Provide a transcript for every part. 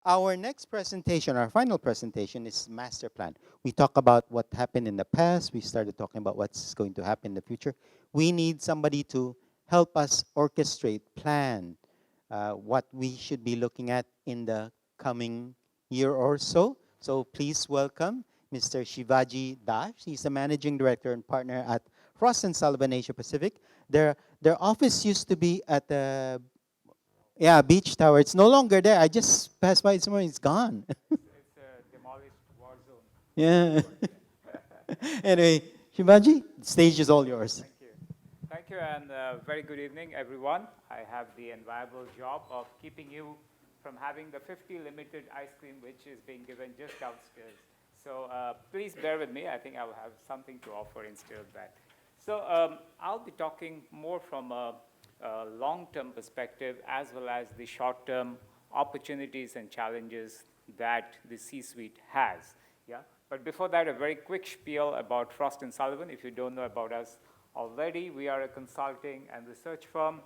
Our next presentation, our final presentation, is Masterplan. We talk about what happened in the past. We started talking about what's going to happen in the future. We need somebody to help us orchestrate, plan what we should be looking at in the coming year or so. So please welcome Mr. Shivaji Dash. He's the managing director and partner at Frost & Sullivan Asia Pacific. Their office used to be at the beach tower. It's no longer there. I just passed by somewhere. It's gone. It's a demolished war zone. Yeah. Anyway, Shivaji, the stage is all yours. Thank you. Thank you, and very good evening, everyone. I have the enviable job of keeping you from having the 50 limited ice cream, which is being given just downstairs. So please bear with me. I think I will have something to offer instead of that. So I'll be talking more from a long-term perspective as well as the short-term opportunities and challenges that the C-suite has. Yeah. But before that, a very quick spiel about Frost & Sullivan. If you don't know about us already, we are a consulting and research firm,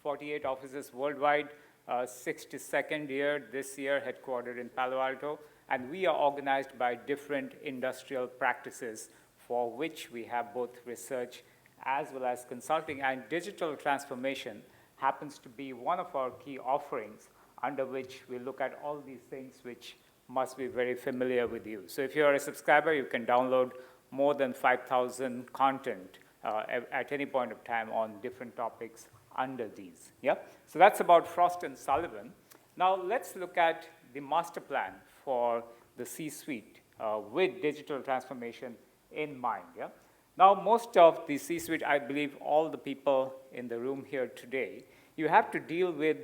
48 offices worldwide, 62nd year this year, headquartered in Palo Alto. And we are organized by different industrial practices for which we have both research as well as consulting, and digital transformation happens to be one of our key offerings under which we look at all these things which must be very familiar with you. So if you're a subscriber, you can download more than 5,000 content at any point of time on different topics under these. Yeah? So that's about Frost & Sullivan. Now let's look at the master plan for the C-suite with digital transformation in mind. Yeah? Now, most of the C-suite, I believe all the people in the room here today, you have to deal with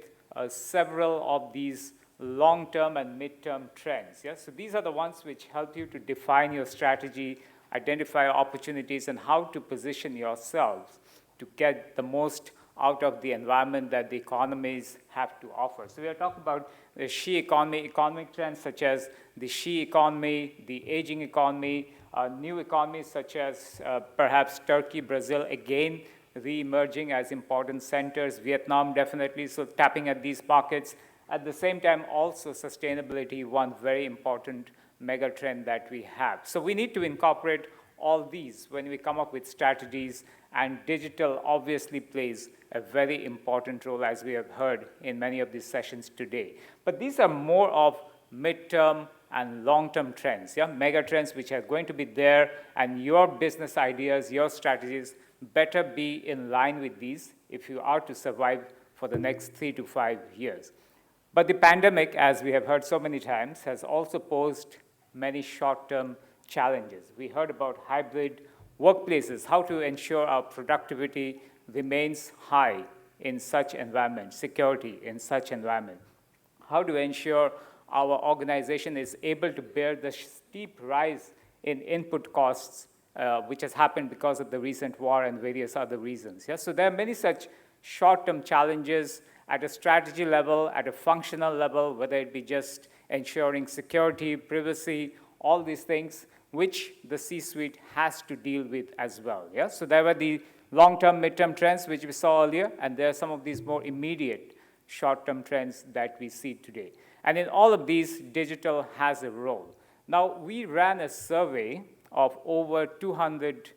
several of these long-term and mid-term trends. Yeah? So these are the ones which help you to define your strategy, identify opportunities, and how to position yourselves to get the most out of the environment that the economies have to offer. So we are talking about the SHE economy, economic trends such as the SHE economy, the aging economy, new economies such as perhaps Turkey, Brazil, again, re-emerging as important centers, Vietnam definitely, so tapping at these markets. At the same time, also sustainability, one very important mega trend that we have. So we need to incorporate all these when we come up with strategies, and digital obviously plays a very important role, as we have heard in many of these sessions today. But these are more of midterm and long-term trends, yeah? Mega trends which are going to be there, and your business ideas, your strategies better be in line with these if you are to survive for the next 3 to 5 years. But the pandemic, as we have heard so many times, has also posed many short-term challenges. We heard about hybrid workplaces, how to ensure our productivity remains high in such environment, security in such environment, how to ensure our organization is able to bear the steep rise in input costs, which has happened because of the recent war and various other reasons. Yeah? So there are many such short-term challenges at a strategy level, at a functional level, whether it be just ensuring security, privacy, all these things, which the C-suite has to deal with as well. Yeah? So there were the long-term, mid-term trends, which we saw earlier, and there are some of these more immediate short-term trends that we see today. And in all of these, digital has a role. Now, we ran a survey of over 200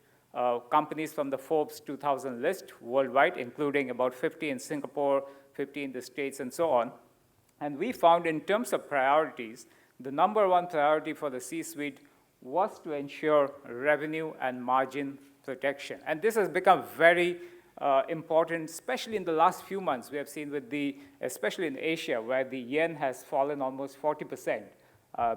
companies from the Forbes 2000 list worldwide, including about 50 in Singapore, 50 in the States, and so on. And we found in terms of priorities, the number one priority for the C-suite was to ensure revenue and margin protection. And this has become very important, especially in the last few months. We have seen with especially in Asia, where the yen has fallen almost 40%.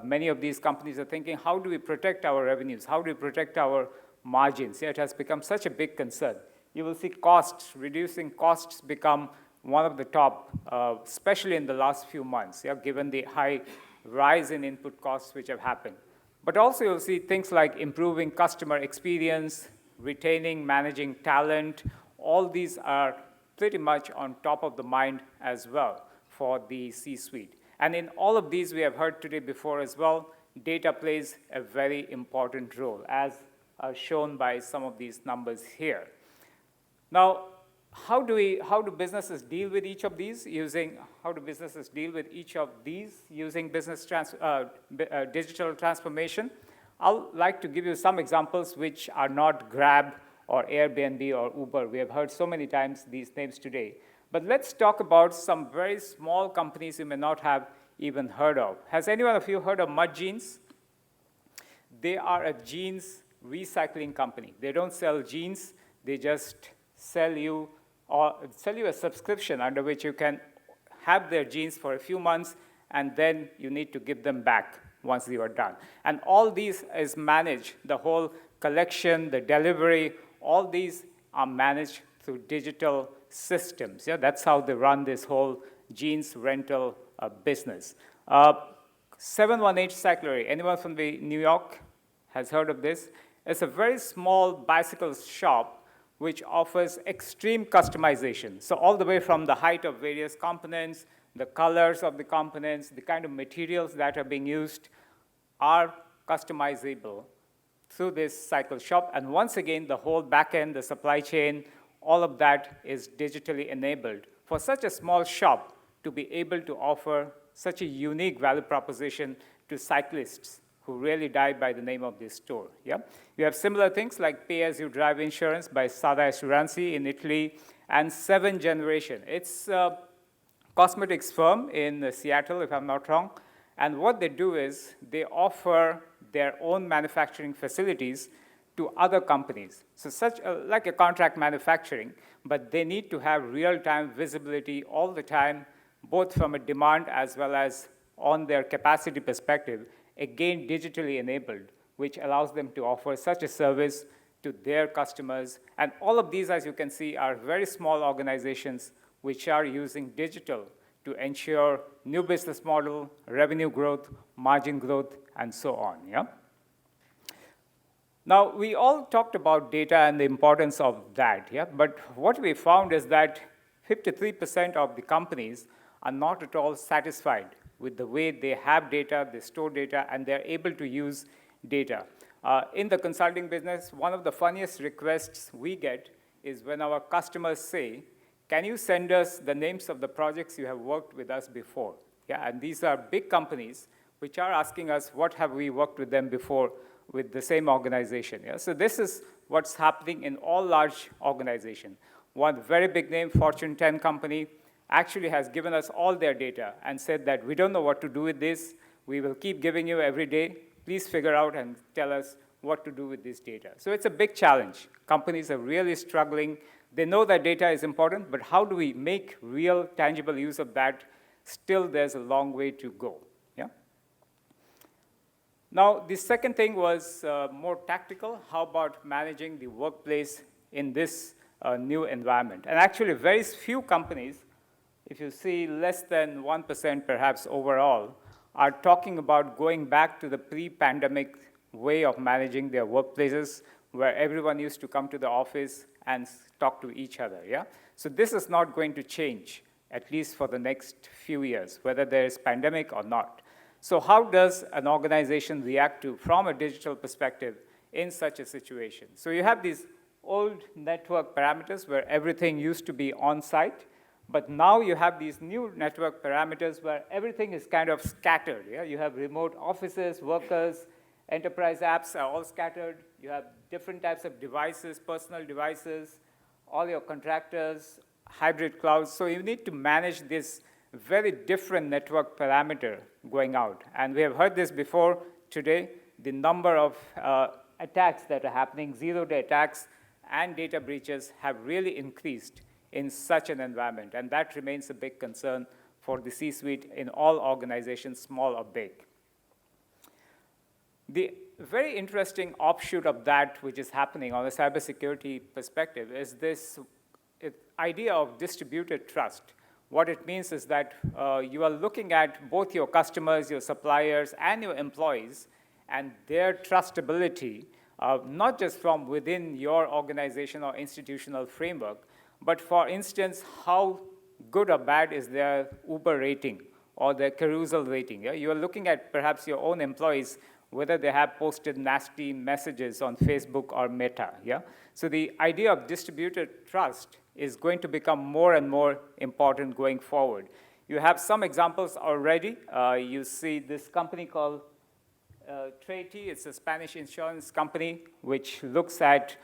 Many of these companies are thinking, how do we protect our revenues? How do we protect our margins? Yeah, it has become such a big concern. You will see costs, reducing costs become one of the top, especially in the last few months, yeah, given the high rise in input costs which have happened. But also you'll see things like improving customer experience, retaining, managing talent. All these are pretty much on top of the mind as well for the C-suite. And in all of these, we have heard today before as well, data plays a very important role, as shown by some of these numbers here. Now, how do businesses deal with each of these using digital transformation? I'll like to give you some examples which are not Grab or Airbnb or Uber. We have heard so many times these names today. But let's talk about some very small companies you may not have even heard of. Has any one of you heard of Mud Jeans? They are a jeans recycling company. They don't sell jeans, they just sell you a subscription under which you can have their jeans for a few months, and then you need to give them back once you are done. And all these is managed, the whole collection, the delivery, all these are managed through digital systems. Yeah, that's how they run this whole jeans rental business. 718 Cyclery, anyone from New York has heard of this? It's a very small bicycle shop which offers extreme customization. So all the way from the height of various components, the colors of the components, the kind of materials that are being used are customizable through this cycle shop. And once again, the whole back end, the supply chain, all of that is digitally enabled. For such a small shop to be able to offer such a unique value proposition to cyclists who really died by the name of this store. Yeah? You have similar things like pay-as-you-drive insurance by Sada Assurancy in Italy, and 7th Generation. It's a cosmetics firm in Seattle, if I'm not wrong. And what they do is they offer their own manufacturing facilities to other companies. So like a contract manufacturing, but they need to have real-time visibility all the time, both from a demand as well as on their capacity perspective, again, digitally enabled, which allows them to offer such a service to their customers. And all of these, as you can see, are very small organizations which are using digital to ensure new business model, revenue growth, margin growth, and so on. Yeah? Now, we all talked about data and the importance of that, yeah? But what we found is that 53% of the companies are not at all satisfied with the way they have data, they store data, and they're able to use data. In the consulting business, one of the funniest requests we get is when our customers say, can you send us the names of the projects you have worked with us before? Yeah, and these are big companies which are asking us, what have we worked with them before with the same organization? Yeah? So this is what's happening in all large organizations. One very big name, Fortune 10 company, actually has given us all their data and said that we don't know what to do with this. We will keep giving you every day. Please figure out and tell us what to do with this data. So it's a big challenge. Companies are really struggling. They know that data is important, but how do we make real, tangible use of that? Still, there's a long way to go. Yeah? Now, the second thing was more tactical. How about managing the workplace in this new environment? And actually, very few companies, if you see less than 1% perhaps overall, are talking about going back to the pre-pandemic way of managing their workplaces, where everyone used to come to the office and talk to each other. Yeah? So this is not going to change, at least for the next few years, whether there is pandemic or not. So how does an organization react to, from a digital perspective, in such a situation? So you have these old network parameters where everything used to be on-site, but now you have these new network parameters where everything is kind of scattered. Yeah? You have remote offices, workers, enterprise apps are all scattered. You have different types of devices, personal devices, all your contractors, hybrid clouds. So you need to manage this very different network parameter going out. And we have heard this before today, the number of attacks that are happening, zero-day attacks and data breaches have really increased in such an environment. And that remains a big concern for the C-suite in all organizations, small or big. The very interesting offshoot of that, which is happening on a cybersecurity perspective, is this idea of distributed trust. What it means is that you are looking at both your customers, your suppliers, and your employees, and their trustability, not just from within your organization or institutional framework, but for instance, how good or bad is their Uber rating or their Carousel rating. Yeah? You are looking at perhaps your own employees, whether they have posted nasty messages on Facebook or Meta. Yeah? So the idea of distributed trust is going to become more and more important going forward. You have some examples already. You see this company called Treaty. It's a Spanish insurance company which looks at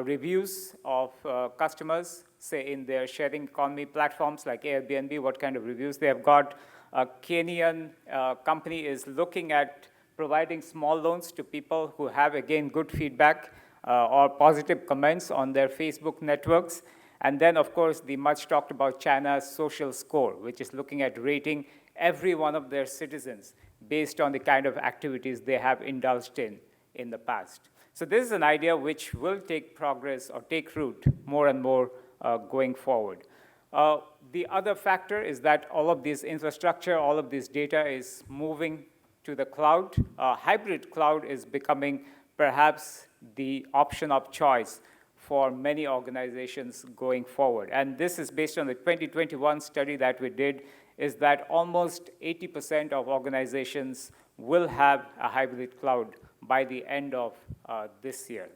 reviews of customers, say in their sharing economy platforms like Airbnb, what kind of reviews they have got. A Kenyan company is looking at providing small loans to people who have, again, good feedback or positive comments on their Facebook networks. And then, of course, the much talked about China's social score, which is looking at rating every one of their citizens based on the kind of activities they have indulged in the past. So this is an idea which will take progress or take root more and more going forward. The other factor is that all of this infrastructure, all of this data is moving to the cloud. Hybrid cloud is becoming perhaps the option of choice for many organizations going forward. And this is based on the 2021 study that we did, is that almost 80% of organizations will have a hybrid cloud by the end of this year.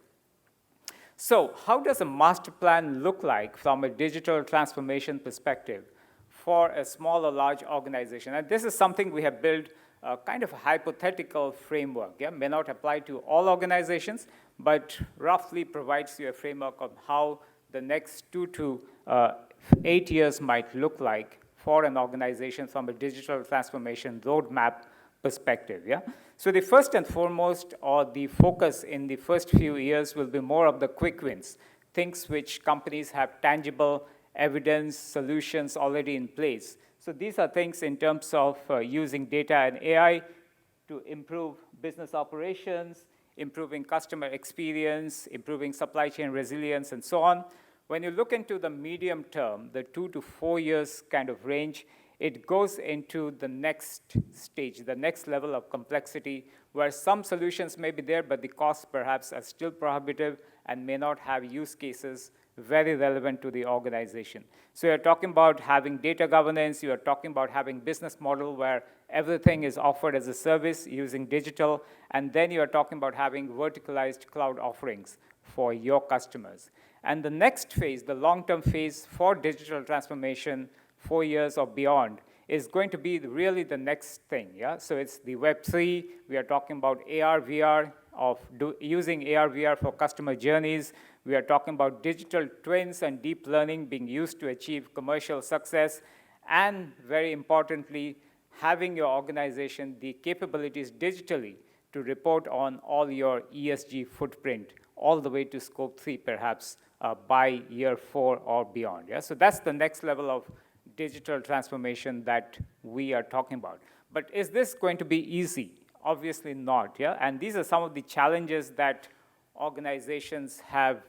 So how does a master plan look like from a digital transformation perspective for a small or large organization? And this is something we have built kind of a hypothetical framework. Yeah? May not apply to all organizations, but roughly provides you a framework of how the next 2 to 8 years might look like for an organization from a digital transformation roadmap perspective. Yeah? So the first and foremost, or the focus in the first few years, will be more of the quick wins, things which companies have tangible evidence, solutions already in place. So these are things in terms of using data and AI to improve business operations, improving customer experience, improving supply chain resilience, and so on. When you look into the medium term, the 2 to 4 years kind of range, it goes into the next stage, the next level of complexity, where some solutions may be there, but the costs perhaps are still prohibitive and may not have use cases very relevant to the organization. So you're talking about having data governance, you're talking about having business model where everything is offered as a service using digital, and then you're talking about having verticalized cloud offerings for your customers. And the next phase, the long-term phase for digital transformation, 4 years or beyond, is going to be really the next thing. Yeah? So it's the Web3. We are talking about AR, VR, of using AR, VR for customer journeys. We are talking about digital twins and deep learning being used to achieve commercial success. And very importantly, having your organization the capabilities digitally to report on all your ESG footprint, all the way to scope 3 perhaps by year 4 or beyond. Yeah? So that's the next level of digital transformation that we are talking about. But is this going to be easy? Obviously not, yeah? And these are some of the challenges that organizations have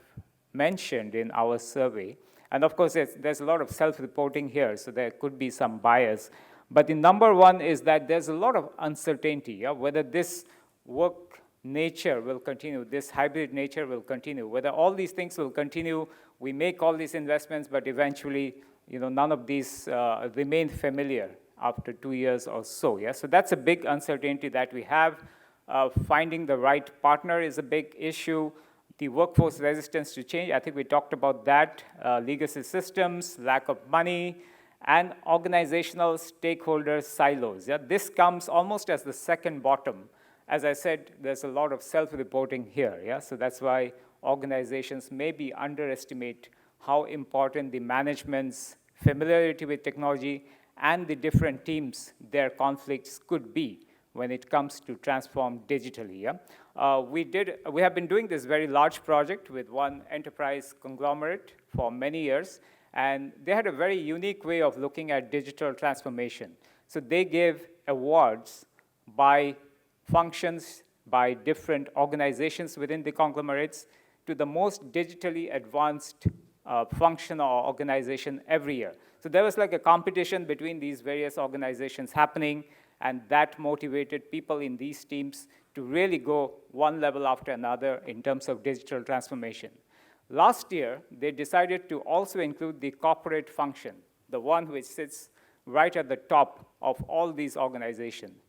mentioned in our survey. And of course, there's a lot of self-reporting here, so there could be some bias. But the number one is that there's a lot of uncertainty, yeah? Whether this work nature will continue, this hybrid nature will continue, whether all these things will continue. We make all these investments, but eventually, none of these remain familiar after 2 years or so. Yeah? So that's a big uncertainty that we have. Finding the right partner is a big issue. The workforce resistance to change, I think we talked about that. Legacy systems, lack of money, and organizational stakeholder silos. Yeah? This comes almost as the second bottom. As I said, there's a lot of self-reporting here. Yeah? So that's why organizations maybe underestimate how important the management's familiarity with technology and the different teams, their conflicts could be when it comes to transform digitally. Yeah? We have been doing this very large project with one enterprise conglomerate for many years, and they had a very unique way of looking at digital transformation. So they gave awards by functions, by different organizations within the conglomerates to the most digitally advanced function or organization every year. So there was like a competition between these various organizations happening, and that motivated people in these teams to really go one level after another in terms of digital transformation. Last year, they decided to also include the corporate function, the one which sits right at the top of all these organizations.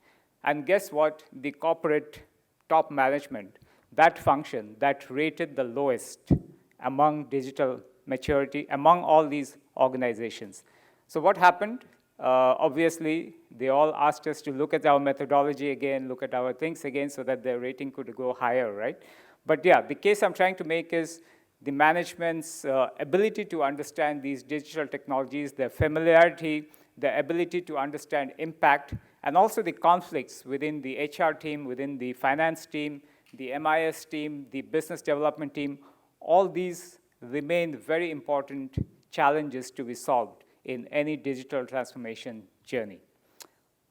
And guess what? The corporate top management, that function that rated the lowest among digital maturity among all these organizations. So what happened? Obviously, they all asked us to look at our methodology again, look at our things again, so that their rating could go higher, right? But yeah, the case I'm trying to make is the management's ability to understand these digital technologies, their familiarity, their ability to understand impact, and also the conflicts within the HR team, within the finance team, the MIS team, the business development team. All these remain very important challenges to be solved in any digital transformation journey.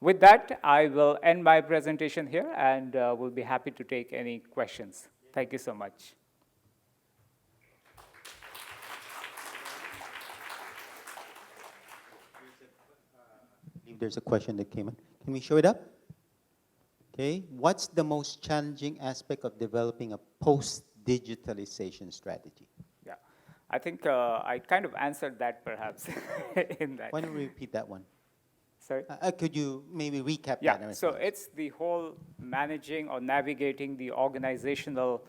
With that, I will end my presentation here, and will be happy to take any questions. Thank you so much. I believe there's a question that came in. Can we show it up? Okay. What's the most challenging aspect of developing a post-digitalization strategy? Yeah, I think I kind of answered that perhaps in that. Why don't we repeat that one? Sorry? Could you maybe recap Yeah, that? so it's the whole managing or navigating the organizational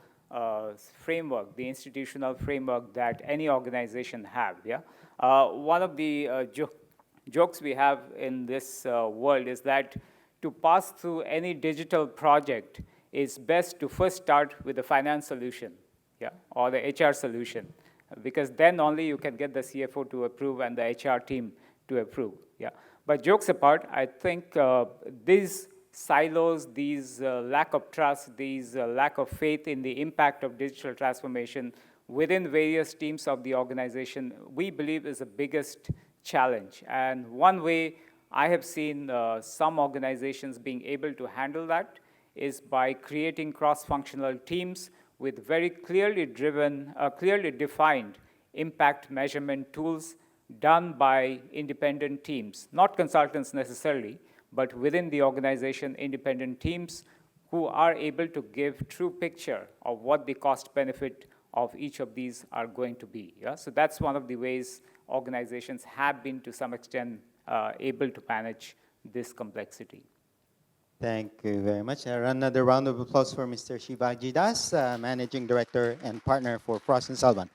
framework, the institutional framework that any organization have, yeah? One of the jokes we have in this world is that to pass through any digital project, it's best to first start with the finance solution, yeah, or the HR solution, because then only you can get the CFO to approve and the HR team to approve, yeah. But jokes apart, I think these silos, these lack of trust, these lack of faith in the impact of digital transformation within various teams of the organization, we believe is the biggest challenge. And one way I have seen some organizations being able to handle that is by creating cross-functional teams with very clearly driven, clearly defined impact measurement tools done by independent teams, not consultants necessarily, but within the organization, independent teams who are able to give true picture of what the cost benefit of each of these are going to be. Yeah? So that's one of the ways organizations have been to some extent able to manage this complexity. Thank you very much. Another round of applause for Mr. Shivaji Das, Managing Director and Partner for Frost & Sullivan.